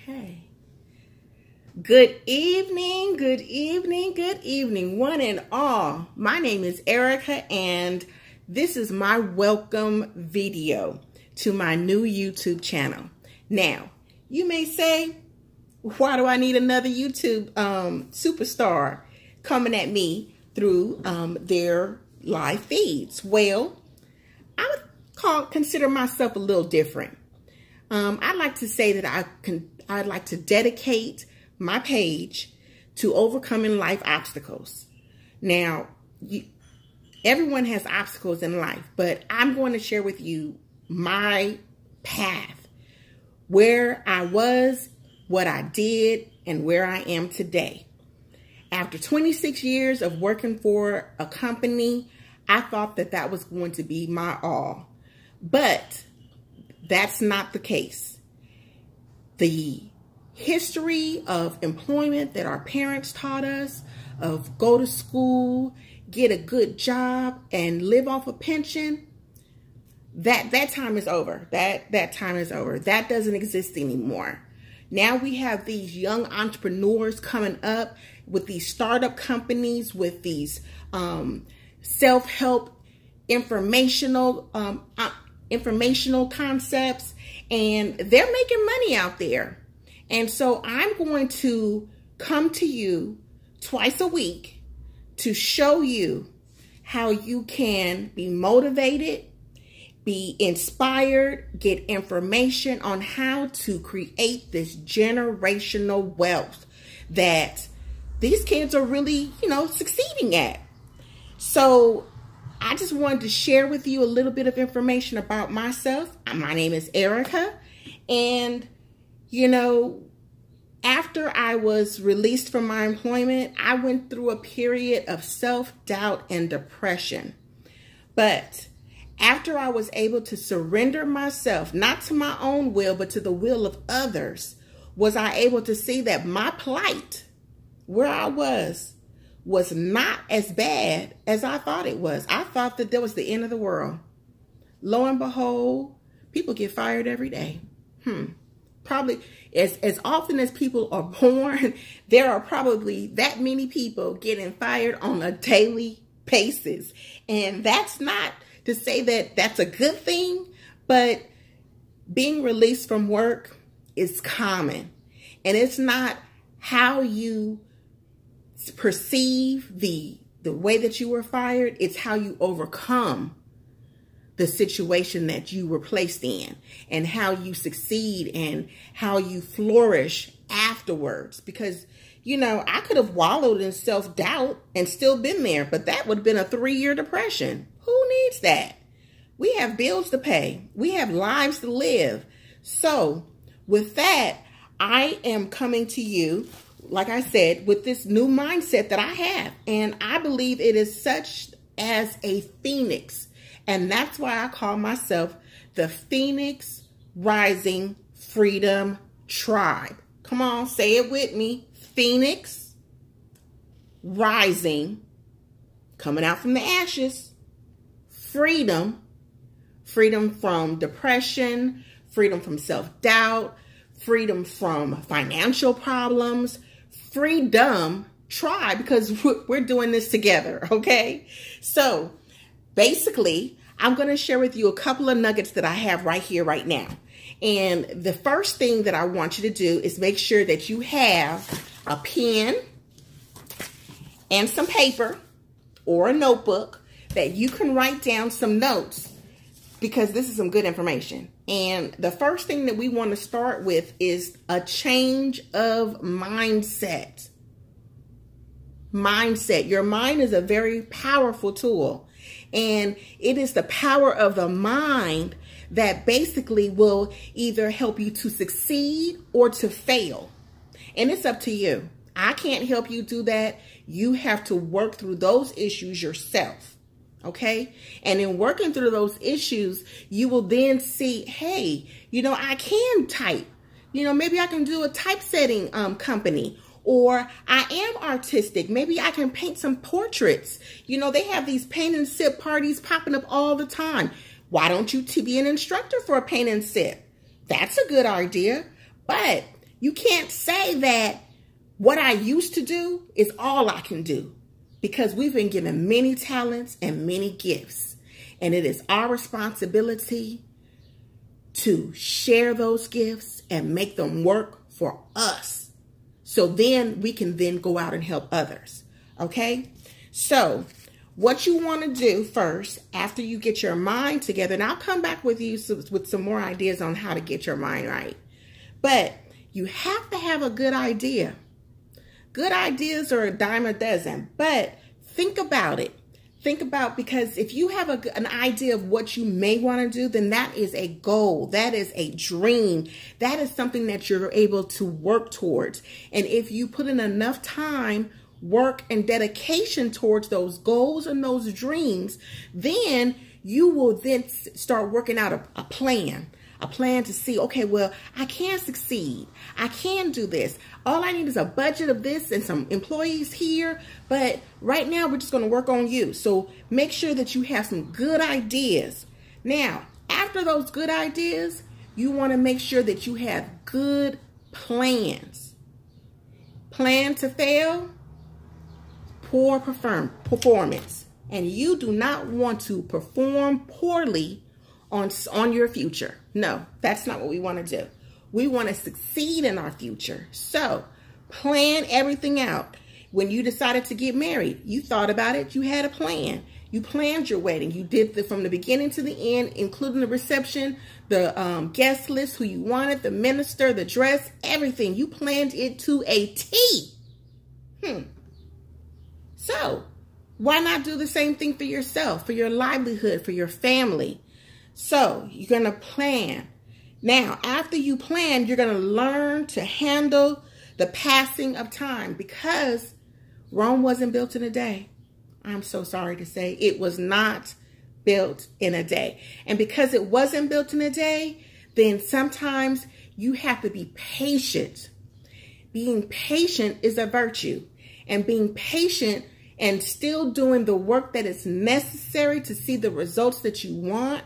Okay. Good evening, good evening, good evening, one and all. My name is Erica, and this is my welcome video to my new YouTube channel. Now, you may say, why do I need another YouTube superstar coming at me through their live feeds? Well, I would consider myself a little different. I'd like to say that I'd like to dedicate my page to overcoming life obstacles. Now, everyone has obstacles in life, but I'm going to share with you my path, where I was, what I did, and where I am today. After 26 years of working for a company, I thought that that was going to be my all, but that's not the case. The history of employment that our parents taught us, of go to school, get a good job, and live off a pension, that time is over. That time is over. That doesn't exist anymore. Now we have these young entrepreneurs coming up with these startup companies, with these self-help informational concepts, and they're making money out there. And so I'm going to come to you twice a week to show you how you can be motivated, be inspired, get information on how to create this generational wealth that these kids are really, succeeding at. So I just wanted to share with you a little bit of information about myself. My name is Erica, and after I was released from my employment, I went through a period of self-doubt and depression. But after I was able to surrender myself, not to my own will, but to the will of others, was I able to see that my plight, where I was not as bad as I thought it was. I thought that that was the end of the world. Lo and behold, people get fired every day. Probably as often as people are born, there are probably that many people getting fired on a daily basis. And that's not to say that that's a good thing, but being released from work is common. And it's not how you perceive the way that you were fired, it's how you overcome the situation that you were placed in, and how you succeed and how you flourish afterwards. Because, I could have wallowed in self-doubt and still been there, but that would have been a 3-year depression. Who needs that? We have bills to pay. We have lives to live. So with that, I am coming to you, like I said, with this new mindset that I have. And I believe it is such as a phoenix. And that's why I call myself the Phoenix Rising Freedom Tribe. Come on, say it with me. Phoenix Rising, coming out from the ashes. Freedom. Freedom from depression. Freedom from self-doubt. Freedom from financial problems. Freedom Tribe, because we're doing this together, okay? So basically, I'm going to share with you a couple of nuggets that I have right here, right now. And the first thing that I want you to do is make sure that you have a pen and some paper or a notebook that you can write down some notes, because this is some good information. And the first thing that we want to start with is a change of mindset. Mindset. Your mind is a very powerful tool. And it is the power of the mind that basically will either help you to succeed or to fail. And it's up to you. I can't help you do that. You have to work through those issues yourself. Okay? And in working through those issues, you will then see, hey, I can type. Maybe I can do a typesetting company. Or I am artistic. Maybe I can paint some portraits. They have these paint and sip parties popping up all the time. Why don't you be an instructor for a paint and sip? That's a good idea. But You can't say that what I used to do is all I can do, because we've been given many talents and many gifts. And it is our responsibility to share those gifts and make them work for us. So then we can then go out and help others. Okay? So what you want to do first, after you get your mind together, and I'll come back with you with some more ideas on how to get your mind right. But you have to have a good idea. Good ideas are a dime a dozen, but think about it. Think about, because if you have an idea of what you may want to do, then that is a goal. That is a dream. That is something that you're able to work towards. And if you put in enough time, work, and dedication towards those goals and those dreams, then you will then start working out a plan. A plan to see, okay, well, I can succeed. I can do this. All I need is a budget of this and some employees here. But right now, we're just going to work on you. So make sure that you have some good ideas. Now, after those good ideas, you want to make sure that you have good plans. Plan to fail, poor performance. And you do not want to perform poorly on your future. No, that's not what we want to do. We want to succeed in our future. So plan everything out. When you decided to get married, you thought about it. You had a plan. You planned your wedding. You did from the beginning to the end, including the reception, the guest list, who you wanted, the minister, the dress, everything. You planned it to a T. So why not do the same thing for yourself, for your livelihood, for your family? So you're going to plan. Now, after you plan, you're going to learn to handle the passing of time, because Rome wasn't built in a day. I'm so sorry to say, it was not built in a day. And because it wasn't built in a day, then sometimes you have to be patient. Being patient is a virtue. And being patient and still doing the work that is necessary to see the results that you want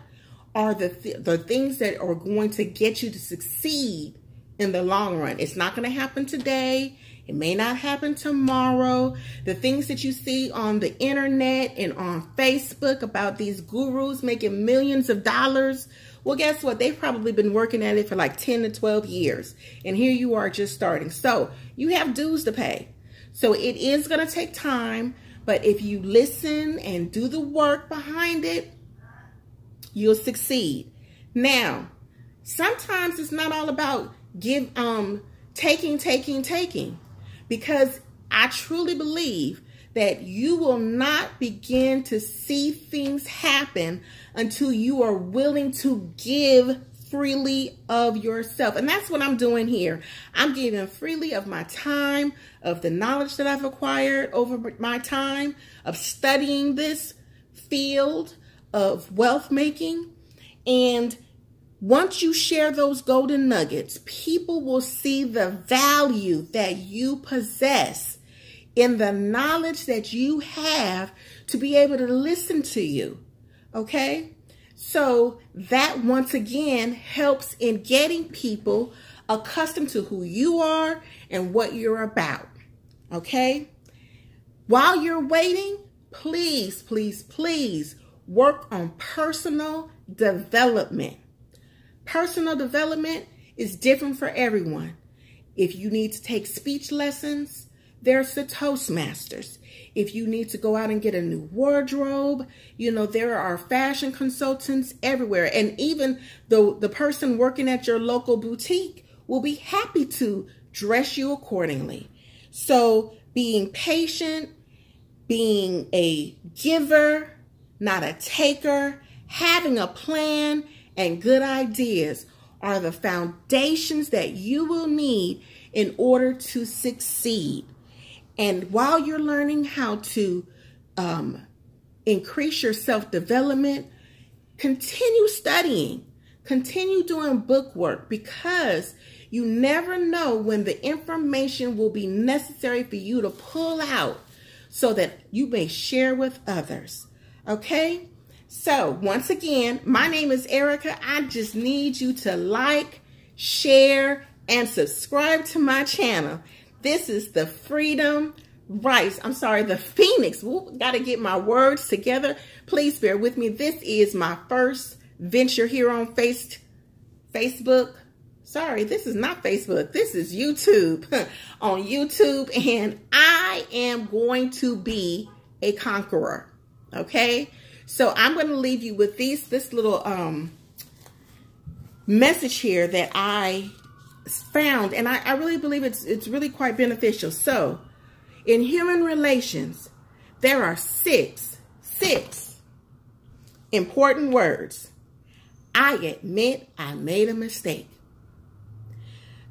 are the things that are going to get you to succeed in the long run. It's not going to happen today. It may not happen tomorrow. The things that you see on the internet and on Facebook about these gurus making millions of dollars, well, guess what? They've probably been working at it for like 10 to 12 years. And here you are just starting. So you have dues to pay. So it is going to take time. But if you listen and do the work behind it, you'll succeed. Now, sometimes it's not all about taking, because I truly believe that you will not begin to see things happen until you are willing to give freely of yourself. And that's what I'm doing here. I'm giving freely of my time, of the knowledge that I've acquired over my time of studying this field of wealth making. And once you share those golden nuggets, people will see the value that you possess in the knowledge that you have to be able to listen to you. Okay? So that once again helps in getting people accustomed to who you are and what you're about. Okay? While you're waiting, please, please, please work on personal development. Personal development is different for everyone. If you need to take speech lessons, there's the Toastmasters. If you need to go out and get a new wardrobe, you know, there are fashion consultants everywhere. And even the person working at your local boutique will be happy to dress you accordingly. So being patient, being a giver, not a taker, having a plan and good ideas are the foundations that you will need in order to succeed. And while you're learning how to increase your self-development, continue studying, continue doing book work, because you never know when the information will be necessary for you to pull out so that you may share with others. Okay? So once again, my name is Erica. I just need you to like, share, and subscribe to my channel. This is the Freedom Writes. I'm sorry, the Phoenix. Got to get my words together. Please bear with me. This is my first venture here on Facebook. Sorry, this is not Facebook. This is YouTube. On YouTube. And I am going to be a conqueror. Okay? So I'm going to leave you with this little message here that I found. And I really believe it's really quite beneficial. So, in human relations, there are six important words. I admit I made a mistake.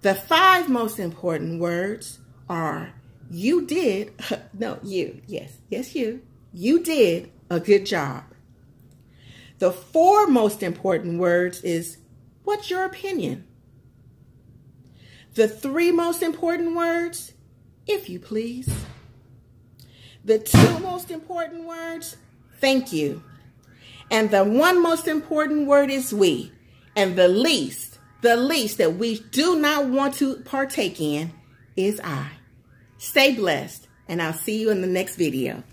The 5 most important words are you did, you did a good job. The 4 most important words is what's your opinion? The 3 most important words, if you please. The 2 most important words, thank you. And the 1 most important word is we. And the least that we do not want to partake in is I. Stay blessed, and I'll see you in the next video.